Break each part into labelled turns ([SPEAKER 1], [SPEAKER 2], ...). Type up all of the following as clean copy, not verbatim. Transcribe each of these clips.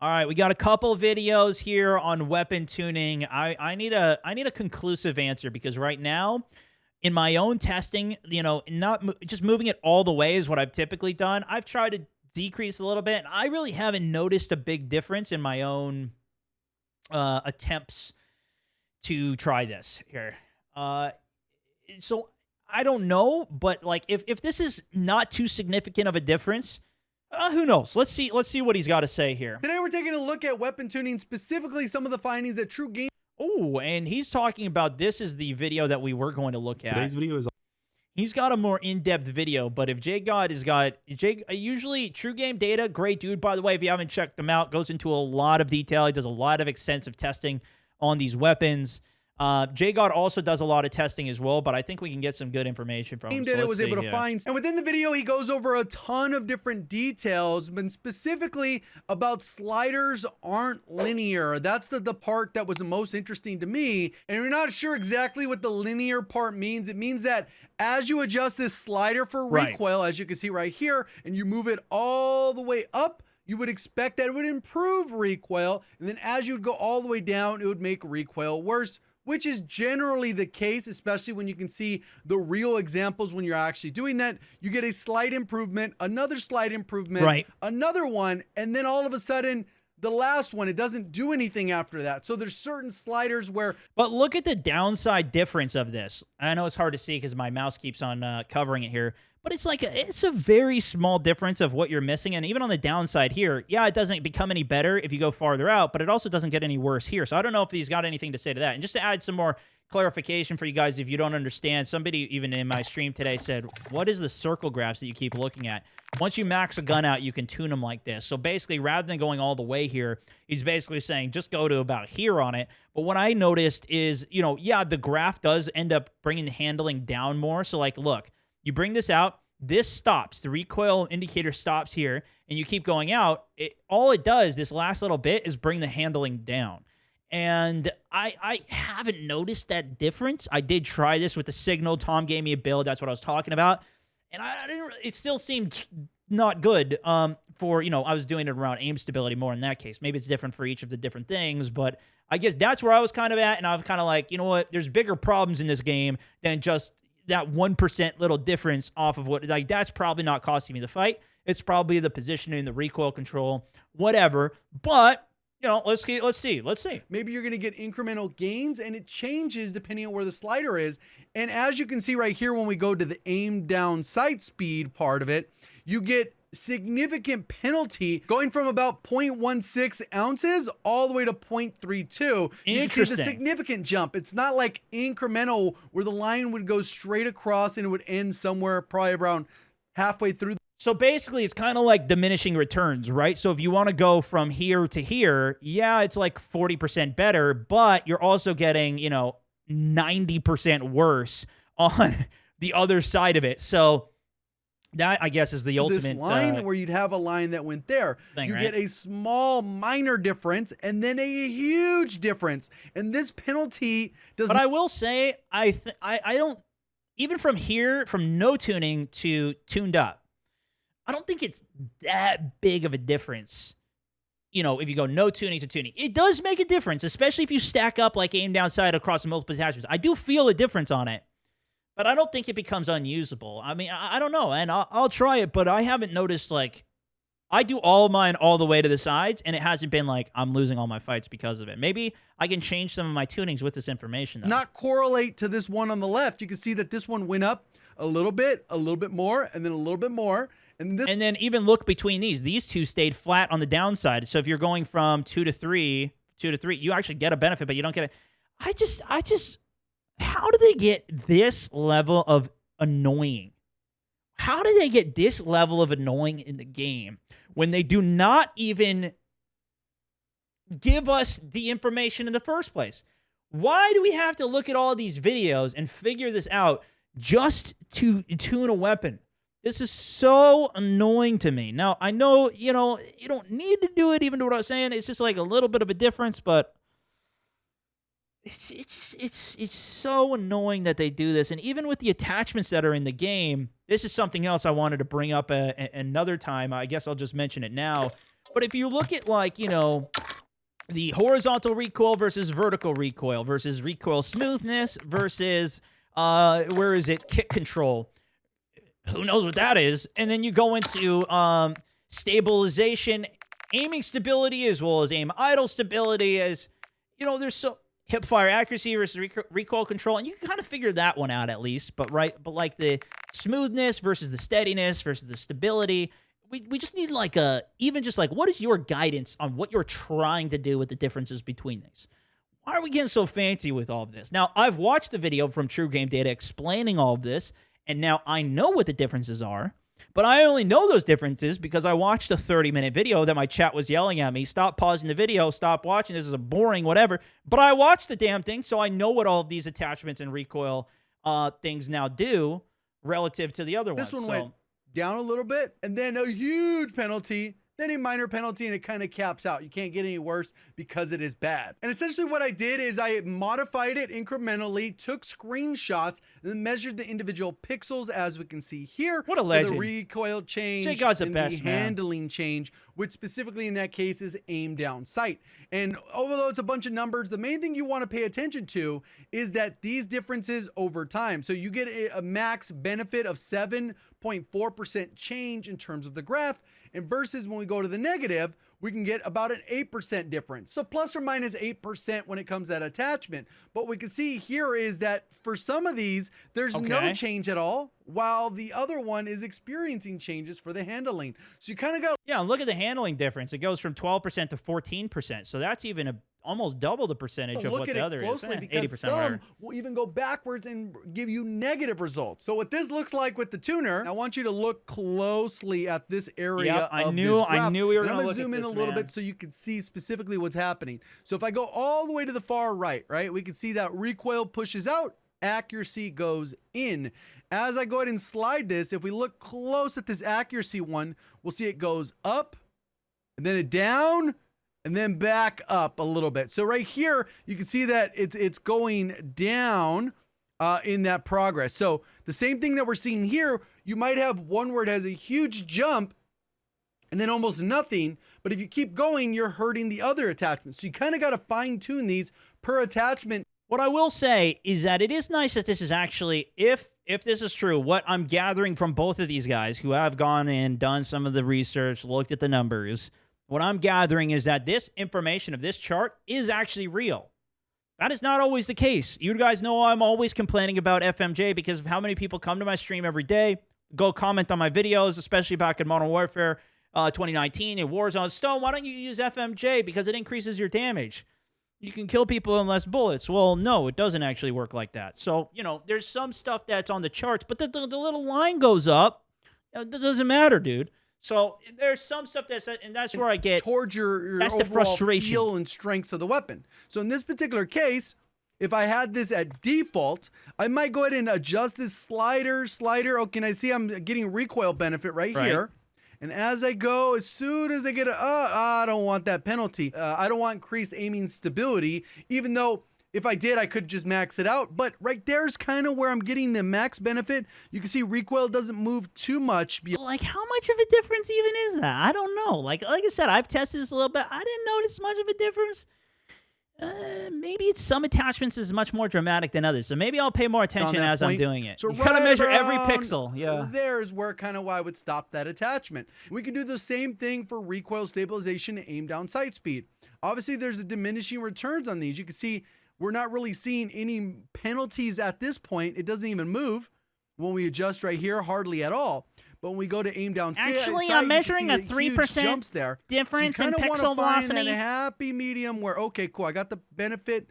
[SPEAKER 1] All right, we got a couple videos here on weapon tuning. I need a conclusive answer because right now, in my own testing, not just moving it all the way is what I've typically done. I've tried to decrease a little bit. I really haven't noticed a big difference in my own attempts to try this here. So I don't know, but like if this is not too significant of a difference, who knows? Let's see what he's got to say here.
[SPEAKER 2] Today we're taking a look at weapon tuning, specifically some of the findings that true game.
[SPEAKER 1] Oh, and he's talking about this is the video that we were going to look at.
[SPEAKER 3] Today's video is.
[SPEAKER 1] He's got a more in-depth video, but if Jay God has got usually True Game Data, great dude, by the way. If you haven't checked him out, goes into a lot of detail. He does a lot of extensive testing on these weapons. Jay God also does a lot of testing as well, but I think we can get some good information from him.
[SPEAKER 2] Data was able to find, and within the video, he goes over a ton of different details, but specifically about sliders aren't linear. That's the part that was the most interesting to me. And we're not sure exactly what the linear part means. It means that as you adjust this slider for recoil, as you can see right here, and you move it all the way up, you would expect that it would improve recoil. And then as you would go all the way down, it would make recoil worse, which is generally the case, especially when you can see the real examples when you're actually doing that. You get a slight improvement, another slight improvement, another one, and then all of a sudden, the last one, it doesn't do anything after that. So there's certain sliders where...
[SPEAKER 1] But look at the downside difference of this. I know it's hard to see because my mouse keeps on covering it here. But it's like it's a very small difference of what you're missing. And even on the downside here, yeah, it doesn't become any better if you go farther out, but it also doesn't get any worse here. So I don't know if he's got anything to say to that. And just to add some more clarification for you guys, if you don't understand, somebody even in my stream today said, what is the circle graphs that you keep looking at? Once you max a gun out, you can tune them like this. So basically, rather than going all the way here, he's basically saying just go to about here on it. But what I noticed is, yeah, the graph does end up bringing the handling down more. So like, look, you bring this out, this stops. The recoil indicator stops here, and you keep going out. All it does, this last little bit, is bring the handling down. And I haven't noticed that difference. I did try this with the signal. Tom gave me a build. That's what I was talking about. And it still seemed not good for, I was doing it around aim stability more in that case. Maybe it's different for each of the different things, but I guess that's where I was kind of at. And I was kind of like, you know what? There's bigger problems in this game than just that 1% little difference off of what, like, that's probably not costing me the fight. It's probably the positioning, the recoil control, whatever. But, let's see.
[SPEAKER 2] Maybe you're going to get incremental gains, and it changes depending on where the slider is. And as you can see right here, when we go to the aim down sight speed part of it, you get significant penalty going from about 0.16 ounces all the way to 0.32. You can see the significant jump. It's not like incremental where the line would go straight across and it would end somewhere probably around halfway through.
[SPEAKER 1] So basically, it's kind of like diminishing returns, right? So if you want to go from here to here, yeah, it's like 40% better, but you're also getting, 90% worse on the other side of it. So that, I guess, is the ultimate
[SPEAKER 2] this line where you'd have a line that went there. You get a small minor difference and then a huge difference. And this penalty does.
[SPEAKER 1] But I will say, I don't, even from here, from no tuning to tuned up, I don't think it's that big of a difference. If you go no tuning to tuning, it does make a difference, especially if you stack up like aim down sight across multiple attachments. I do feel a difference on it. But I don't think it becomes unusable. I mean, I don't know, and I'll try it, but I haven't noticed, like, I do all of mine all the way to the sides, and it hasn't been like I'm losing all my fights because of it. Maybe I can change some of my tunings with this information, though.
[SPEAKER 2] Not correlate to this one on the left. You can see that this one went up a little bit more, and then a little bit more. And
[SPEAKER 1] then even look between these. These two stayed flat on the downside. So if you're going from 2 to 3, you actually get a benefit, but you don't get it. I just... How do they get this level of annoying? How do they get this level of annoying in the game when they do not even give us the information in the first place? Why do we have to look at all these videos and figure this out just to tune a weapon? This is so annoying to me. Now, I know, you don't need to do it, even to what I was saying. It's just like a little bit of a difference, but it's so annoying that they do this. And even with the attachments that are in the game, this is something else I wanted to bring up another time. I guess I'll just mention it now. But if you look at, like, you know, the horizontal recoil versus vertical recoil versus recoil smoothness versus, where is it? Kick control. Who knows what that is? And then you go into stabilization, aiming stability, as well as aim idle stability, as, you know, there's so hip fire accuracy versus recoil control, and you can kind of figure that one out at least. But like the smoothness versus the steadiness versus the stability, we just need like even just like, what is your guidance on what you're trying to do with the differences between these? Why are we getting so fancy with all of this? Now, I've watched the video from True Game Data explaining all of this, and now I know what the differences are. But I only know those differences because I watched a 30-minute video that my chat was yelling at me. Stop pausing the video. Stop watching. This is a boring whatever. But I watched the damn thing, so I know what all of these attachments and recoil things now do relative to the other ones.
[SPEAKER 2] This one went down a little bit, and then a huge penalty, then a minor penalty, and it kind of caps out. You can't get any worse because it is bad. And essentially what I did is I modified it incrementally, took screenshots, and then measured the individual pixels, as we can see here.
[SPEAKER 1] What a legend.
[SPEAKER 2] The recoil change
[SPEAKER 1] J-God's
[SPEAKER 2] and
[SPEAKER 1] the best,
[SPEAKER 2] the handling change, which specifically in that case is aim down sight. And although it's a bunch of numbers, the main thing you want to pay attention to is that these differences over time. So you get a max benefit of 7.4% change in terms of the graph, and versus when we go to the negative, we can get about an 8% difference. So plus or minus 8% when it comes to that attachment. But what we can see here is that for some of these, there's no change at all, while the other one is experiencing changes for the handling. So you kind of go...
[SPEAKER 1] Yeah, look at the handling difference. It goes from 12% to 14%. So that's even almost double the percentage of what the other is.
[SPEAKER 2] Because
[SPEAKER 1] 80%,
[SPEAKER 2] some
[SPEAKER 1] whatever.
[SPEAKER 2] will even go backwards and give you negative results. So what this looks like with the tuner, I want you to look closely at this area.
[SPEAKER 1] Yep, I knew we were going to look
[SPEAKER 2] zoom
[SPEAKER 1] at
[SPEAKER 2] in
[SPEAKER 1] this,
[SPEAKER 2] a little
[SPEAKER 1] man.
[SPEAKER 2] bit so you can see specifically what's happening. So if I go all the way to the far right, we can see that recoil pushes out, accuracy goes in. As I go ahead and slide this, if we look close at this accuracy one, we'll see it goes up, and then it down, and then back up a little bit. So right here, you can see that it's going down in that progress. So the same thing that we're seeing here, you might have one where it has a huge jump and then almost nothing. But if you keep going, you're hurting the other attachments. So you kind of got to fine tune these per attachment.
[SPEAKER 1] What I will say is that it is nice that this is actually, if this is true, what I'm gathering from both of these guys who have gone in, done some of the research, looked at the numbers, what I'm gathering is that this information of this chart is actually real. That is not always the case. You guys know I'm always complaining about FMJ because of how many people come to my stream every day, go comment on my videos, especially back in Modern Warfare 2019 and Warzone. Stone, why don't you use FMJ? Because it increases your damage. You can kill people in less bullets. Well, no, it doesn't actually work like that. So, you know, there's some stuff that's on the charts, but the little line goes up. It doesn't matter, dude. So there's some stuff and that's where I get
[SPEAKER 2] towards your
[SPEAKER 1] that's the frustration,
[SPEAKER 2] feel and strengths of the weapon. So in this particular case, if I had this at default, I might go ahead and adjust this slider. Oh, can I see I'm getting recoil benefit right here? And as I go, as soon as I get I don't want that penalty. I don't want increased aiming stability, even though if I did, I could just max it out. But right there's kind of where I'm getting the max benefit. You can see recoil doesn't move too much.
[SPEAKER 1] Like, how much of a difference even is that? I don't know. Like I said, I've tested this a little bit. I didn't notice much of a difference. Maybe it's some attachments is much more dramatic than others. So maybe I'll pay more attention as I'm doing it.
[SPEAKER 2] So
[SPEAKER 1] you gotta measure every pixel. Yeah.
[SPEAKER 2] There's where kind of why I would stop that attachment. We can do the same thing for recoil stabilization and aim down sight speed. Obviously, there's a diminishing returns on these. You can see we're not really seeing any penalties at this point. It doesn't even move when we adjust right here, hardly at all. But when we go to aim down sight,
[SPEAKER 1] actually, I'm measuring a 3% difference in pixel velocity.
[SPEAKER 2] Find a happy medium where, okay, cool, I got the benefit,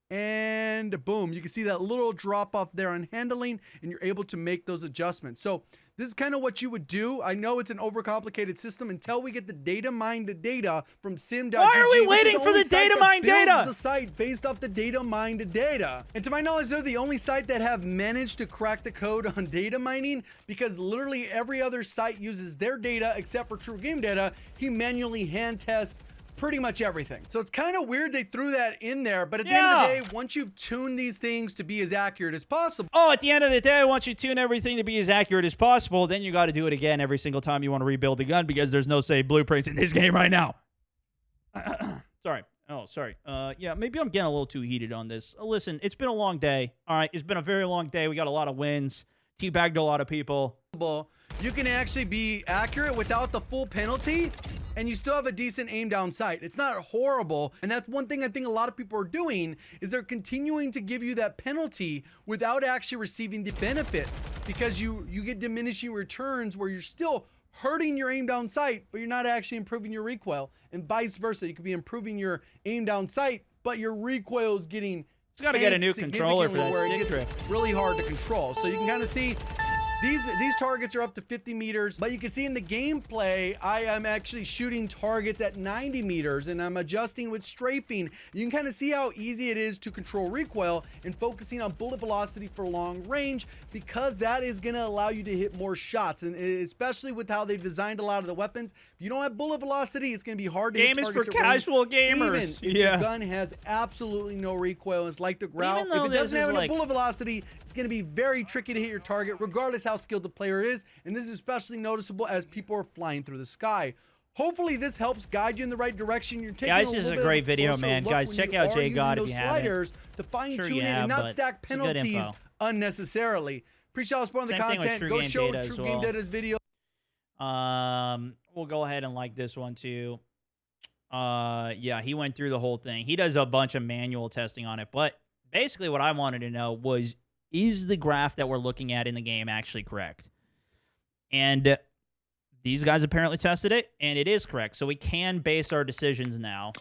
[SPEAKER 2] and boom, you can see that little drop off there on handling, and you're able to make those adjustments. So this is kind of what you would do. I know it's an overcomplicated system until we get the data mined data from sim.gg.
[SPEAKER 1] Why are we waiting for the data mined data?
[SPEAKER 2] The site based off the data mined data. And to my knowledge, they're the only site that have managed to crack the code on data mining, because literally every other site uses their data except for True Game Data. He manually hand tests pretty much everything. So it's kind of weird they threw that in there, but at the end of the day, once you've tuned these things to be as accurate as possible.
[SPEAKER 1] Oh, at the end of the day, once you tune everything to be as accurate as possible, then you got to do it again every single time you want to rebuild the gun because there's no save blueprints in this game right now. Sorry. Oh, sorry. Yeah, maybe I'm getting a little too heated on this. Listen, it's been a long day. All right, it's been a very long day. We got a lot of wins. Teabagged a lot of people.
[SPEAKER 2] You can actually be accurate without the full penalty, and you still have a decent aim down sight. It's not horrible, and that's one thing I think a lot of people are doing is they're continuing to give you that penalty without actually receiving the benefit because you get diminishing returns where you're still hurting your aim down sight, but you're not actually improving your recoil, and vice versa. You could be improving your aim down sight, but your recoil is getting
[SPEAKER 1] It's got to get a new controller for that stick drift.
[SPEAKER 2] Really hard to control. So you can kind of see these targets are up to 50 meters, but you can see in the gameplay, I am actually shooting targets at 90 meters and I'm adjusting with strafing. You can kind of see how easy it is to control recoil and focusing on bullet velocity for long range because that is going to allow you to hit more shots. And especially with how they've designed a lot of the weapons, if you don't have bullet velocity, it's going to be hard to hit targets.
[SPEAKER 1] Game is for casual gamers.
[SPEAKER 2] Even if your gun has absolutely no recoil, it's like the ground. If it doesn't have a bullet velocity, it's going to be very tricky to hit your target regardless how skilled the player is, and this is especially noticeable as people are flying through the sky. Hopefully this helps guide you in the right direction. You're taking
[SPEAKER 1] this is a great video, man. Guys, check out J God if you haven't.
[SPEAKER 2] To fine tune it and not stack penalties unnecessarily. Appreciate all the support on the content. Go show True Game Data's video.
[SPEAKER 1] We'll go ahead and like this one too. Yeah, he went through the whole thing. He does a bunch of manual testing on it, but basically what I wanted to know was, is the graph that we're looking at in the game actually correct? And these guys apparently tested it, and it is correct. So we can base our decisions now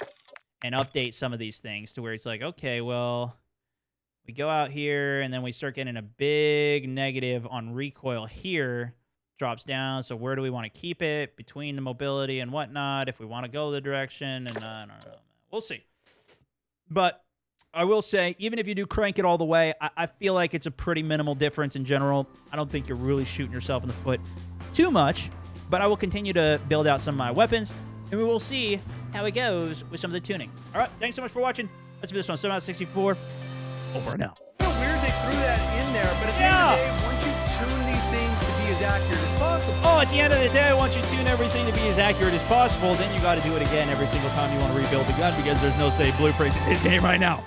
[SPEAKER 1] and update some of these things to where it's like, okay, well, we go out here, and then we start getting a big negative on recoil here. Drops down, so where do we want to keep it? Between the mobility and whatnot, if we want to go the direction, and I don't know. We'll see. But I will say, even if you do crank it all the way, I feel like it's a pretty minimal difference in general. I don't think you're really shooting yourself in the foot too much, but I will continue to build out some of my weapons, and we will see how it goes with some of the tuning. All right, thanks so much for watching. Let's do this one. 764. Over and out.
[SPEAKER 2] It's weird they threw that in there, but at the end of the day, once you tune these things to be as accurate as possible.
[SPEAKER 1] Oh, at the end of the day, once you tune everything to be as accurate as possible, then you got to do it again every single time you want to rebuild the gun because there's no save blueprints in this game right now.